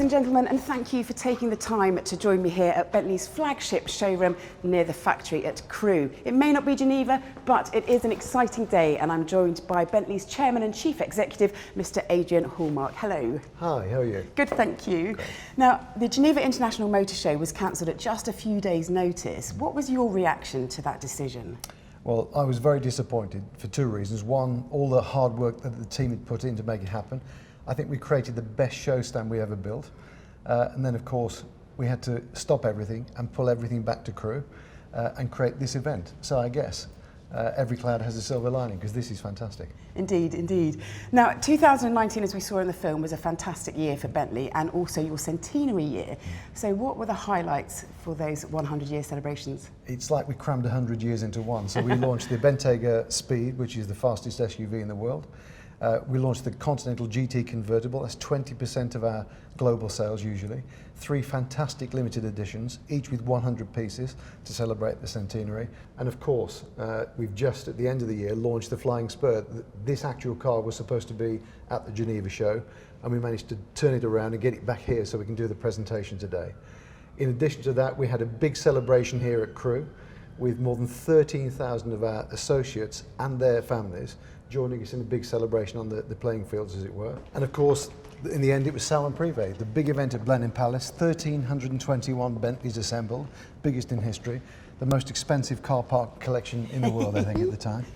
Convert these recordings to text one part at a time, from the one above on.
and gentlemen, and thank you for taking the time to join me here at Bentley's flagship showroom near the factory at Crewe. It may not be Geneva, but it is an exciting day, and I'm joined by Bentley's Chairman and Chief Executive, Mr. Adrian Hallmark. Hello. Hi, how are you? Good, thank you. Great. Now, the Geneva International Motor Show was cancelled at just a few days' notice. What was your reaction to that decision? Well, I was very disappointed for two reasons. One, all the hard work that the team had put in to make it happen. I think we created the best show stand we ever built. And then, of course, we had to stop everything and pull everything back to Crewe and create this event. So I guess every cloud has a silver lining, because this is fantastic. Indeed, indeed. Now, 2019, as we saw in the film, was a fantastic year for Bentley, and also your centenary year. So what were the highlights for those 100-year celebrations? It's like we crammed 100 years into one. So we launched the Bentley Speed, which is the fastest SUV in the world. We launched the Continental GT convertible. That's 20% of our global sales usually. 3 fantastic limited editions, each with 100 pieces to celebrate the centenary. And of course, we've just at the end of the year launched the Flying Spur. This actual car was supposed to be at the Geneva show, and we managed to turn it around and get it back here so we can do the presentation today. In addition to that, we had a big celebration here at Crewe with more than 13,000 of our associates and their families joining us in a big celebration on the playing fields, as it were. And of course, in the end, it was Salon Privé, the big event at Blenheim Palace, 1,321 Bentleys assembled, biggest in history, the most expensive car park collection in the world, I think, at the time.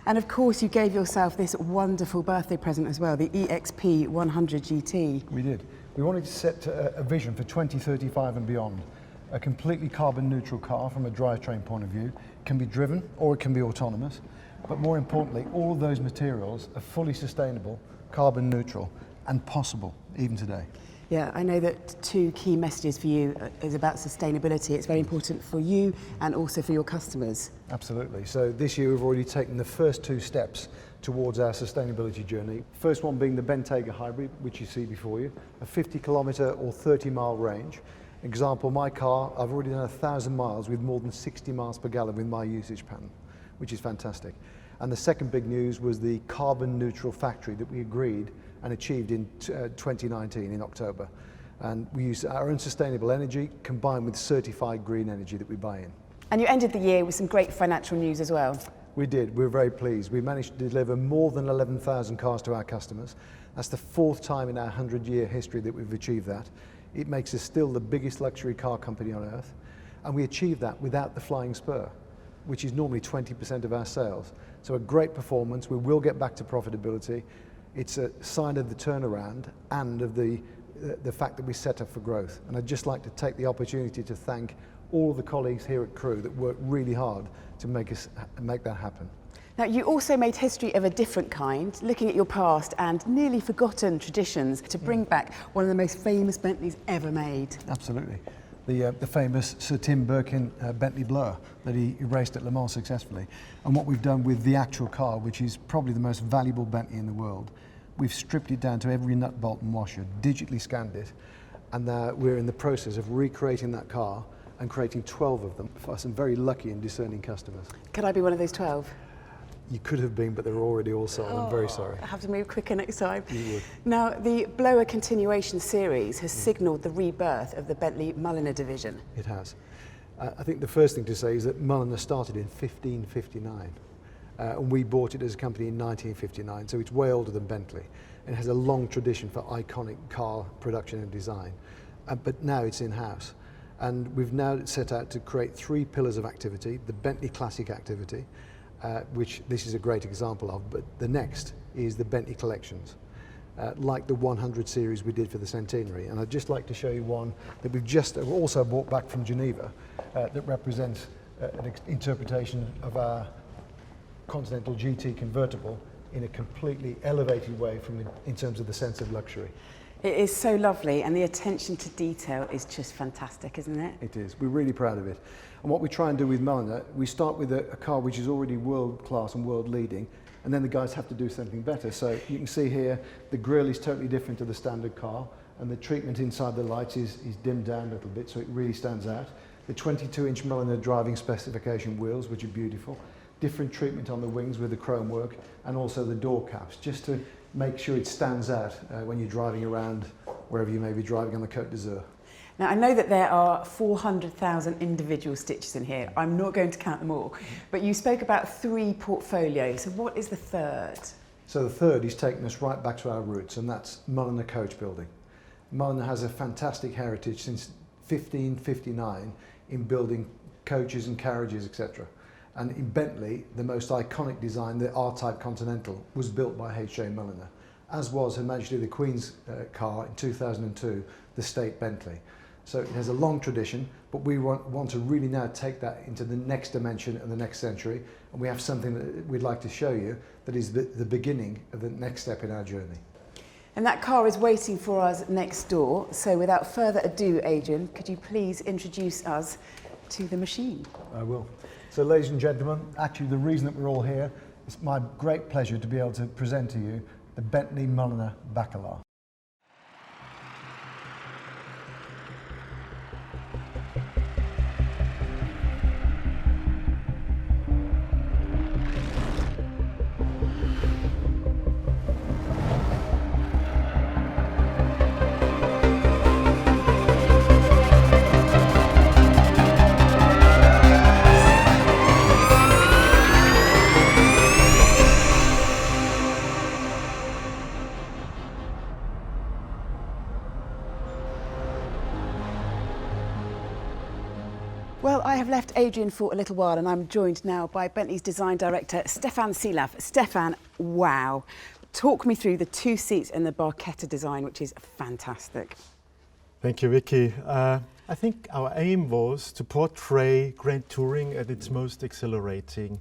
And of course, you gave yourself this wonderful birthday present as well, the EXP 100 GT. We did. We wanted to set a vision for 2035 and beyond. A completely carbon neutral car from a drivetrain point of view. It can be driven or it can be autonomous. But more importantly, all of those materials are fully sustainable, carbon neutral, and possible even today. Yeah, I know that 2 key messages for you is about sustainability. It's very important for you and also for your customers. Absolutely. So this year we've already taken the first 2 steps towards our sustainability journey. First one being the Bentayga Hybrid, which you see before you, a 50-kilometre or 30-mile range. Example, my car, I've already done 1,000 miles with more than 60 miles per gallon with my usage pattern, which is fantastic. And the second big news was the carbon neutral factory that we agreed and achieved in 2019 in October. And we use our own sustainable energy combined with certified green energy that we buy in. And you ended the year with some great financial news as well. We did. We were very pleased. We managed to deliver more than 11,000 cars to our customers. That's the 4th time in our 100-year history that we've achieved that. It makes us still the biggest luxury car company on earth. And we achieved that without the Flying Spur, which is normally 20% of our sales. So a great performance. We will get back to profitability. It's a sign of the turnaround and of the fact that we set up for growth. And I'd just like to take the opportunity to thank all of the colleagues here at Crewe that worked really hard to make that happen. Now, you also made history of a different kind, looking at your past and nearly forgotten traditions to bring back one of the most famous Bentleys ever made. Absolutely. The famous Sir Tim Birkin Bentley blower that he raced at Le Mans successfully. And what we've done with the actual car, which is probably the most valuable Bentley in the world, we've stripped it down to every nut, bolt and washer, digitally scanned it, and we're in the process of recreating that car and creating 12 of them for some very lucky and discerning customers. Could I be one of those 12? You could have been, but they're already all sold. I'm very sorry. I have to move quicker next time. You would. Now, the Blower Continuation series has signalled the rebirth of the Bentley Mulliner division. It has. I think the first thing to say is that Mulliner started in 1559. And we bought it as a company in 1959, so it's way older than Bentley. It has a long tradition for iconic car production and design. But now it's in-house. And we've now set out to create 3 pillars of activity: the Bentley Classic activity, which this is a great example of, but the next is the Bentley Collections, like the 100 series we did for the centenary. And I'd just like to show you one that we've just also brought back from Geneva that represents an interpretation of our Continental GT convertible in a completely elevated way in terms of the sense of luxury. It is so lovely, and the attention to detail is just fantastic, isn't it? It is. We're really proud of it. And what we try and do with Mulliner, we start with a car which is already world-class and world-leading, and then the guys have to do something better. So you can see here, the grille is totally different to the standard car, and the treatment inside the lights is dimmed down a little bit, so it really stands out. The 22-inch Mulliner driving specification wheels, which are beautiful. Different treatment on the wings with the chrome work, and also the door caps, just to make sure it stands out when you're driving around wherever you may be driving on the Côte d'Azur. Now, I know that there are 400,000 individual stitches in here. I'm not going to count them all, but you spoke about 3 portfolios. So what is the third? So the third is taking us right back to our roots, and that's Mulliner Coachbuilding. Mulliner has a fantastic heritage since 1559 in building coaches and carriages, etc. And in Bentley, the most iconic design, the R-Type Continental, was built by H.J. Mulliner, as was Her Majesty the Queen's car in 2002, the State Bentley. So it has a long tradition, but we want to really now take that into the next dimension and the next century. And we have something that we'd like to show you that is the beginning of the next step in our journey. And that car is waiting for us next door. So without further ado, Adrian, could you please introduce us to the machine? I will. So ladies and gentlemen, actually the reason that we're all here, it's my great pleasure to be able to present to you the Bentley Mulliner Bacalar. Well, I have left Adrian for a little while and I'm joined now by Bentley's design director, Stefan Silaf. Stefan, wow. Talk me through the 2 seats in the Barchetta design, which is fantastic. Thank you, Vicky. I think our aim was to portray Grand Touring at its most exhilarating.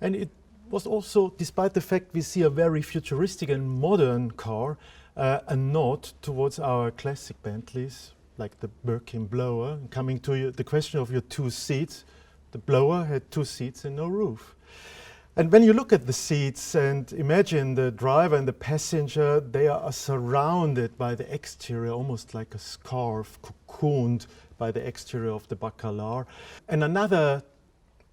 And it was also, despite the fact we see a very futuristic and modern car, a nod towards our classic Bentleys, like the Birkin blower. Coming to the question of your 2 seats, the blower had 2 seats and no roof. And when you look at the seats and imagine the driver and the passenger, they are surrounded by the exterior, almost like a scarf, cocooned by the exterior of the Bacalar. And another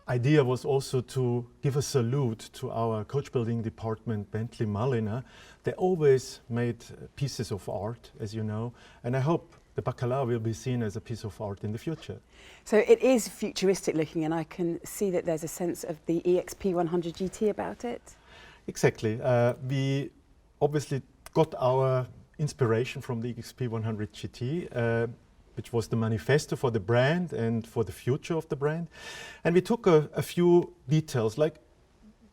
idea was also to give a salute to our coach building department, Bentley Mulliner. They always made pieces of art, as you know, and I hope the Bacalar will be seen as a piece of art in the future. So it is futuristic looking, and I can see that there's a sense of the EXP 100 GT about it. Exactly. We obviously got our inspiration from the EXP 100 GT, which was the manifesto for the brand and for the future of the brand. And we took a few details, like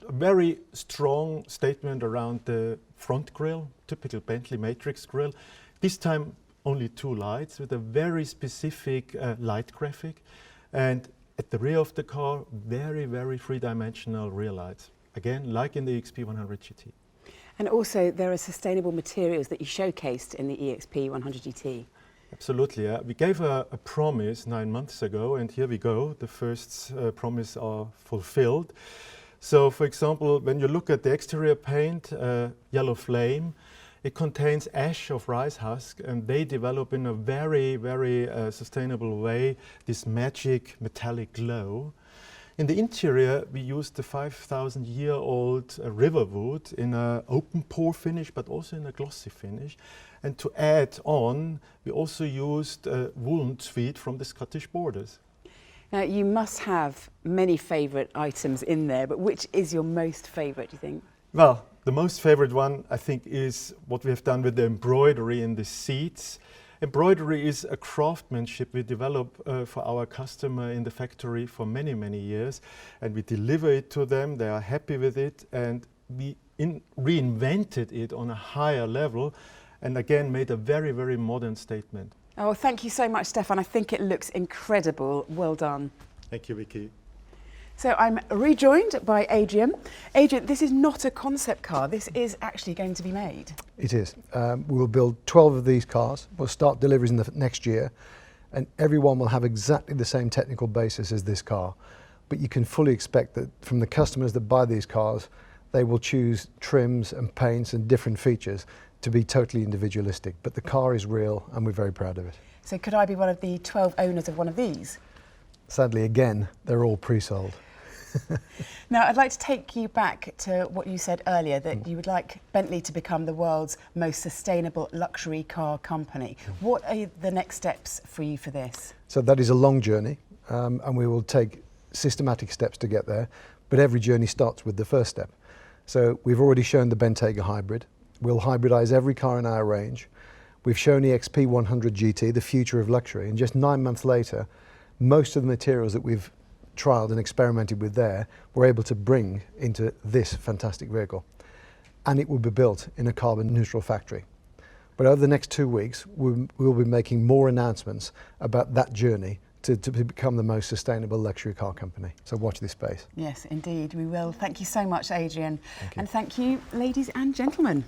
a very strong statement around the front grille, typical Bentley matrix grille. This time only 2 lights with a very specific light graphic. And at the rear of the car, very, very 3-dimensional rear lights. Again, like in the EXP 100 GT. And also there are sustainable materials that you showcased in the EXP 100 GT. Absolutely. We gave a promise 9 months ago, and here we go. The first promise are fulfilled. So, for example, when you look at the exterior paint, Yellow Flame, it contains ash of rice husk, and they develop in a very, very sustainable way this magic metallic glow. In the interior, we used the 5,000-year-old river wood in an open pore finish, but also in a glossy finish. And to add on, we also used woolen tweed from the Scottish borders. Now, you must have many favourite items in there, but which is your most favourite, do you think? Well, the most favorite one, I think, is what we have done with the embroidery in the seats. Embroidery is a craftsmanship we develop for our customer in the factory for many, many years, and we deliver it to them. They are happy with it, and we reinvented it on a higher level, and again made a very, very modern statement. Oh, thank you so much, Stefan. I think it looks incredible. Well done. Thank you, Vicky. So I'm rejoined by Adrian. Adrian, this is not a concept car. This is actually going to be made. It is. We will build 12 of these cars. We'll start deliveries in the next year, and everyone will have exactly the same technical basis as this car. But you can fully expect that from the customers that buy these cars, they will choose trims and paints and different features to be totally individualistic. But the car is real, and we're very proud of it. So could I be one of the 12 owners of one of these? Sadly, again, they're all pre-sold. Now, I'd like to take you back to what you said earlier, that you would like Bentley to become the world's most sustainable luxury car company. What are the next steps for you for this? So that is a long journey, and we will take systematic steps to get there, but every journey starts with the first step. So we've already shown the Bentayga hybrid. We'll hybridize every car in our range. We've shown the XP100 GT, the future of luxury, and just 9 months later, most of the materials that we've trialed and experimented with there, we're able to bring into this fantastic vehicle. And it will be built in a carbon neutral factory. But over the next 2 weeks, we'll be making more announcements about that journey to become the most sustainable luxury car company. So watch this space. Yes, indeed, we will. Thank you so much, Adrian. Thank you. And thank you, ladies and gentlemen.